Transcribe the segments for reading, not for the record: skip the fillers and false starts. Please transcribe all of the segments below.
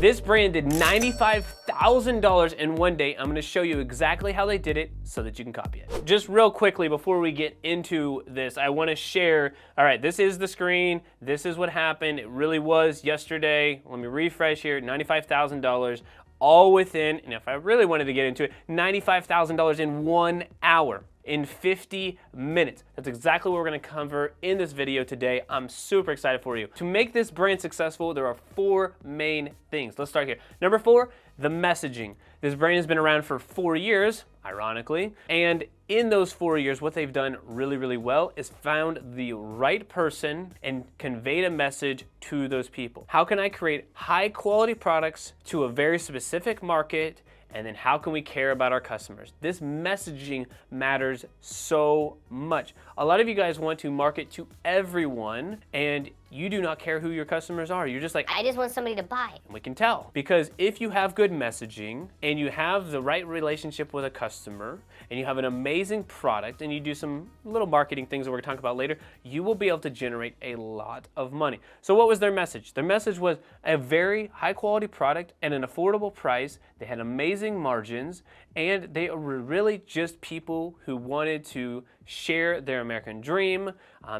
This brand did $95,000 in one day. I'm gonna show you exactly how they did it so that you can copy it. Just real quickly before we get into this, I wanna share, all right, this is the screen. This is what happened. It really was yesterday. Let me refresh here, $95,000. All within, and if I really wanted to get into it, $95,000 in 1 hour, in 50 minutes. That's exactly what we're gonna cover in this video today. I'm super excited for you. To make this brand successful, there are 4 main things. Let's start here. Number 4, the messaging. This brand has been around for 4 years, ironically, and in those 4 years, what they've done really well is found the right person and conveyed a message to those people. How can I create high quality products to a very specific market? And then how can we care about our customers? This messaging matters so much. A lot of you guys want to market to everyone and you do not care who your customers are. You're just like, I just want somebody to buy. And we can tell. Because if you have good messaging and you have the right relationship with a customer and you have an amazing product and you do some little marketing things that we're gonna talk about later, you will be able to generate a lot of money. So what was their message? Their message was a very high quality product at an affordable price. They had amazing margins and they were really just people who wanted to share their American dream,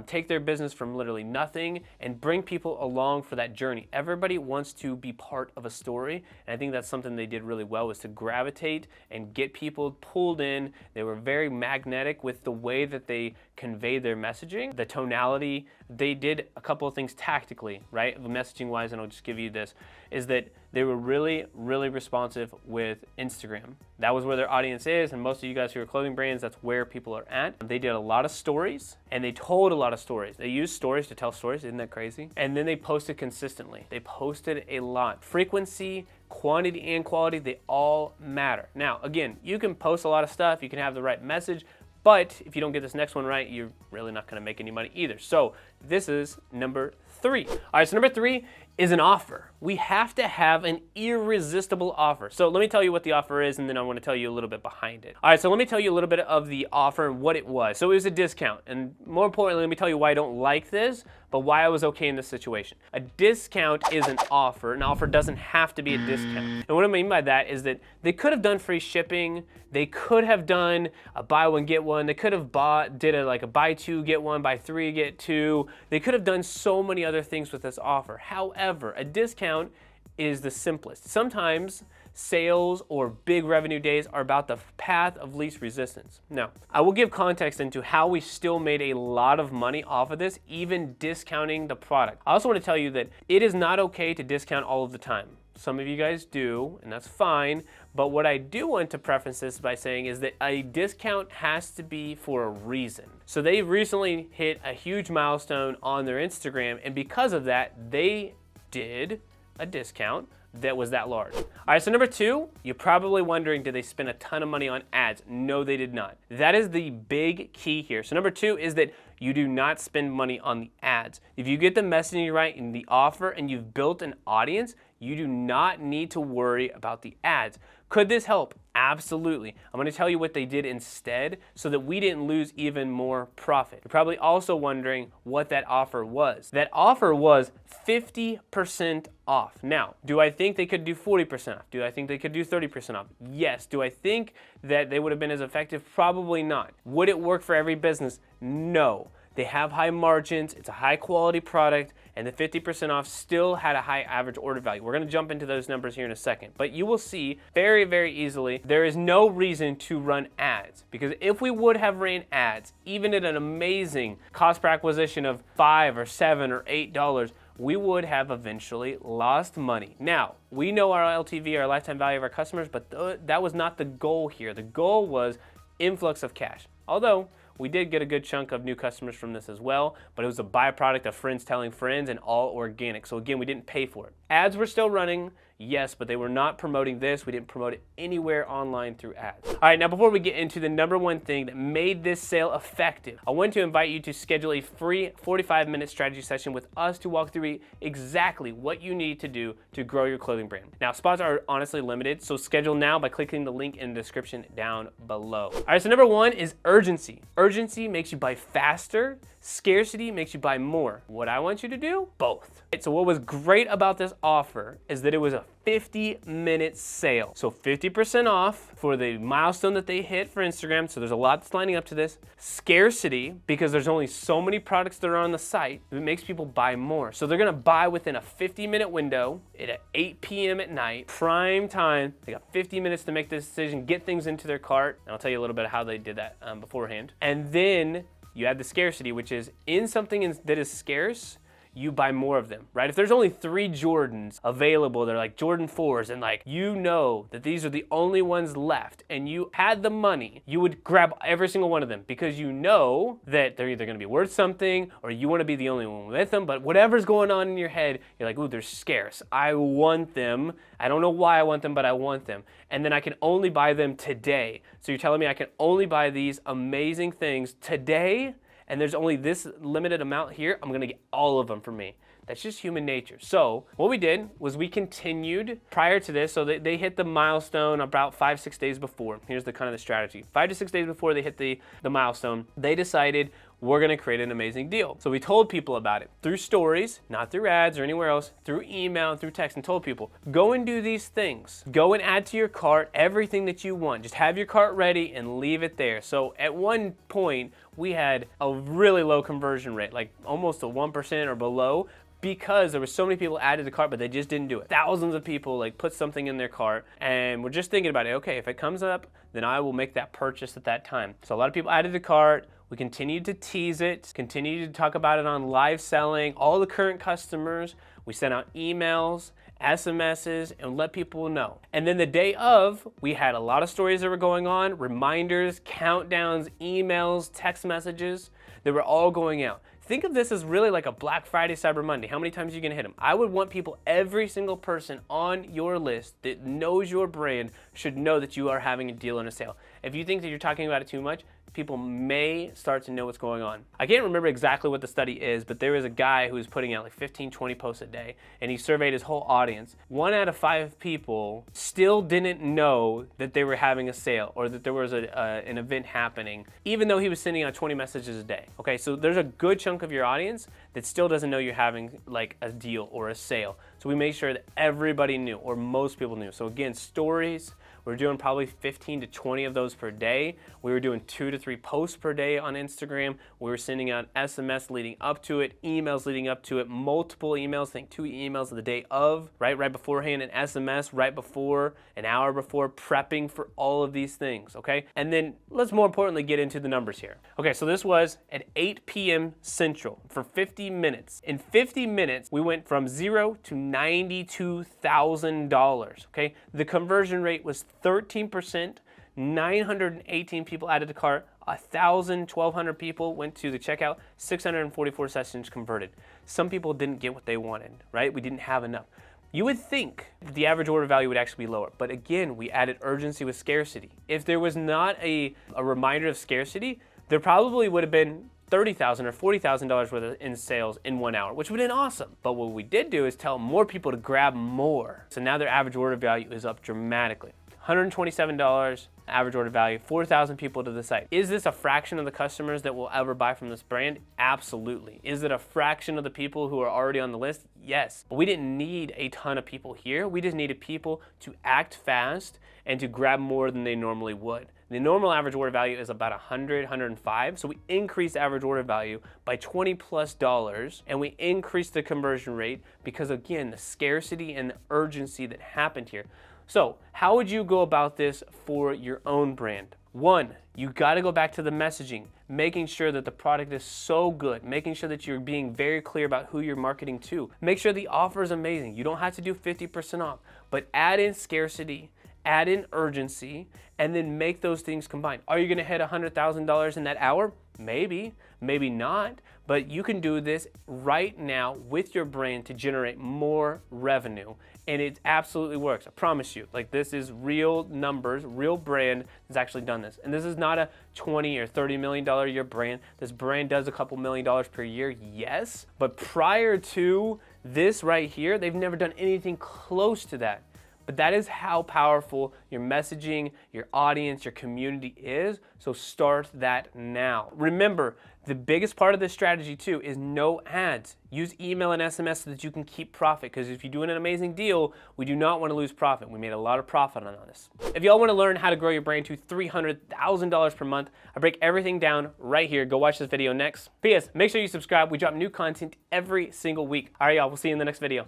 take their business from literally nothing and bring people along for that journey. Everybody wants to be part of a story, and I think that's something they did really well, was to gravitate and get people pulled in. They were very magnetic with the way that they conveyed their messaging, the tonality. They did a couple of things tactically, right? Messaging wise, and I'll just give you this, is that they were really responsive with Instagram. That was where their audience is, and most of you guys who are clothing brands, that's where people are at. They did a lot of stories, and they told a lot of stories. They used stories to tell stories, isn't that crazy? And then they posted consistently. They posted a lot. Frequency, quantity, and quality, they all matter. Now, again, you can post a lot of stuff, you can have the right message, but if you don't get this next one right, you're really not gonna make any money either. So this is number 3. All right, so number 3 is an offer. We have to have an irresistible offer. So let me tell you what the offer is, and then I want to tell you a little bit behind it. All right, so let me tell you a little bit of the offer and what it was. So it was a discount, and more importantly, let me tell you why I don't like this, but why I was okay in this situation. A discount is an offer. An offer doesn't have to be a discount. And what I mean by that is that they could have done free shipping. They could have done a buy one, get one. They could have did a buy 2, get 1, buy 3, get 2. They could have done so many other things with this offer. However, a discount is the simplest. Sometimes sales or big revenue days are about the path of least resistance. Now, I will give context into how we still made a lot of money off of this, even discounting the product. I also want to tell you that it is not okay to discount all of the time. Some of you guys do, and that's fine, but what I do want to preface this by saying is that a discount has to be for a reason. So they recently hit a huge milestone on their Instagram, and because of that, they did a discount that was that large. All right, so number 2, you're probably wondering, did they spend a ton of money on ads? No, they did not. That is the big key here. So number 2 is that you do not spend money on the ads. If you get the messaging right in the offer and you've built an audience, you do not need to worry about the ads. Could this help? Absolutely. I'm gonna tell you what they did instead so that we didn't lose even more profit. You're probably also wondering what that offer was. That offer was 50% off. Now, do I think they could do 40% off? Do I think they could do 30% off? Yes. Do I think that they would have been as effective? Probably not. Would it work for every business? No. They have high margins, it's a high quality product, and the 50% off still had a high average order value. We're gonna jump into those numbers here in a second, but you will see very easily, there is no reason to run ads, because if we would have ran ads, even at an amazing cost per acquisition of $5 or $7 or $8, we would have eventually lost money. Now, we know our LTV, our lifetime value of our customers, but that was not the goal here. The goal was influx of cash. Although, we did get a good chunk of new customers from this as well, but it was a byproduct of friends telling friends and all organic. So again, we didn't pay for it. Ads were still running, yes, but they were not promoting this. We didn't promote it anywhere online through ads. All right, now before we get into the number 1 thing that made this sale effective, I want to invite you to schedule a free 45-minute strategy session with us to walk through exactly what you need to do to grow your clothing brand. Now, spots are honestly limited, so schedule now by clicking the link in the description down below. All right, so number 1 is urgency. Urgency makes you buy faster, Scarcity makes you buy more. What I want you to do? Both. So what was great about this offer is that it was a 50-minute sale. So 50% off for the milestone that they hit for Instagram. So there's a lot that's lining up to this. Scarcity, because there's only so many products that are on the site, it makes people buy more. So they're gonna buy within a 50-minute window at 8 p.m. at night, prime time. They got 50 minutes to make this decision, get things into their cart. And I'll tell you a little bit of how they did that beforehand. And then you add the scarcity, which is in something that is scarce, you buy more of them, right? If there's only 3 Jordans available, they're like Jordan 4s, and like you know that these are the only ones left, and you had the money, you would grab every single one of them because you know that they're either gonna be worth something or you wanna be the only one with them, but whatever's going on in your head, you're like, ooh, they're scarce. I want them. I don't know why I want them, but I want them. And then I can only buy them today. So you're telling me I can only buy these amazing things today? And there's only this limited amount here, I'm gonna get all of them for me. That's just human nature. So what we did was we continued prior to this, so they hit the milestone about 5-6 days before. Here's the kind of the strategy. 5 to 6 days before they hit the milestone, they decided we're gonna create an amazing deal. So we told people about it through stories, not through ads or anywhere else, through email and through text, and told people, go and do these things. Go and add to your cart everything that you want. Just have your cart ready and leave it there. So at one point, we had a really low conversion rate, like almost a 1% or below, because there were so many people added to the cart, but they just didn't do it. Thousands of people like put something in their cart and we're just thinking about it. Okay, if it comes up, then I will make that purchase at that time. So a lot of people added to the cart. We continued to tease it, continued to talk about it on live selling, all the current customers. We sent out emails, SMSs, and let people know. And then the day of, we had a lot of stories that were going on, reminders, countdowns, emails, text messages. They were all going out. Think of this as really like a Black Friday, Cyber Monday. How many times are you gonna hit them? I would want people, every single person on your list that knows your brand should know that you are having a deal and a sale. If you think that you're talking about it too much, people may start to know what's going on. I can't remember exactly what the study is, but there was a guy who was putting out like 15, 20 posts a day, and he surveyed his whole audience. 1 out of 5 people still didn't know that they were having a sale or that there was an event happening, even though he was sending out 20 messages a day. Okay, so there's a good chunk of your audience that still doesn't know you're having like a deal or a sale. So we made sure that everybody knew, or most people knew. So again, stories, we're doing probably 15 to 20 of those per day. We were doing 2 to 3 posts per day on Instagram. We were sending out SMS leading up to it, emails leading up to it, multiple emails, I think 2 emails the day of, right beforehand, an SMS right before, an hour before, prepping for all of these things, okay? And then let's more importantly get into the numbers here. Okay, so this was at 8 p.m. Central for 50 minutes. In 50 minutes, we went from 0 to $92,000, okay? The conversion rate was 13%, 918 people added to cart, 1,200 people went to the checkout, 644 sessions converted. Some people didn't get what they wanted, right? We didn't have enough. You would think the average order value would actually be lower, but again, we added urgency with scarcity. If there was not a reminder of scarcity, there probably would have been $30,000 or $40,000 worth in sales in 1 hour, which would have been awesome. But what we did do is tell more people to grab more. So now their average order value is up dramatically. $127 average order value, 4,000 people to the site. Is this a fraction of the customers that will ever buy from this brand? Absolutely. Is it a fraction of the people who are already on the list? Yes. But we didn't need a ton of people here. We just needed people to act fast and to grab more than they normally would. The normal average order value is about $100, $105. So we increased average order value by $20+, and we increased the conversion rate because, again, the scarcity and the urgency that happened here. So how would you go about this for your own brand? 1, you gotta go back to the messaging, making sure that the product is so good, making sure that you're being very clear about who you're marketing to. Make sure the offer is amazing. You don't have to do 50% off, but add in scarcity, add in urgency, and then make those things combine. Are you gonna hit $100,000 in that hour? Maybe, maybe not, but you can do this right now with your brand to generate more revenue, and it absolutely works. I promise you. Like, this is real numbers, real brand that's actually done this. And this is not a $20 or $30 million a year brand. This brand does a couple $1 million per year, yes, but prior to this right here, they've never done anything close to that. But that is how powerful your messaging, your audience, your community is. So start that now. Remember, the biggest part of this strategy too is no ads. Use email and SMS so that you can keep profit, because if you're doing an amazing deal, we do not want to lose profit. We made a lot of profit on this. If y'all want to learn how to grow your brand to $300,000 per month, I break everything down right here. Go watch this video next. P.S. Make sure you subscribe. We drop new content every single week. All right, y'all. We'll see you in the next video.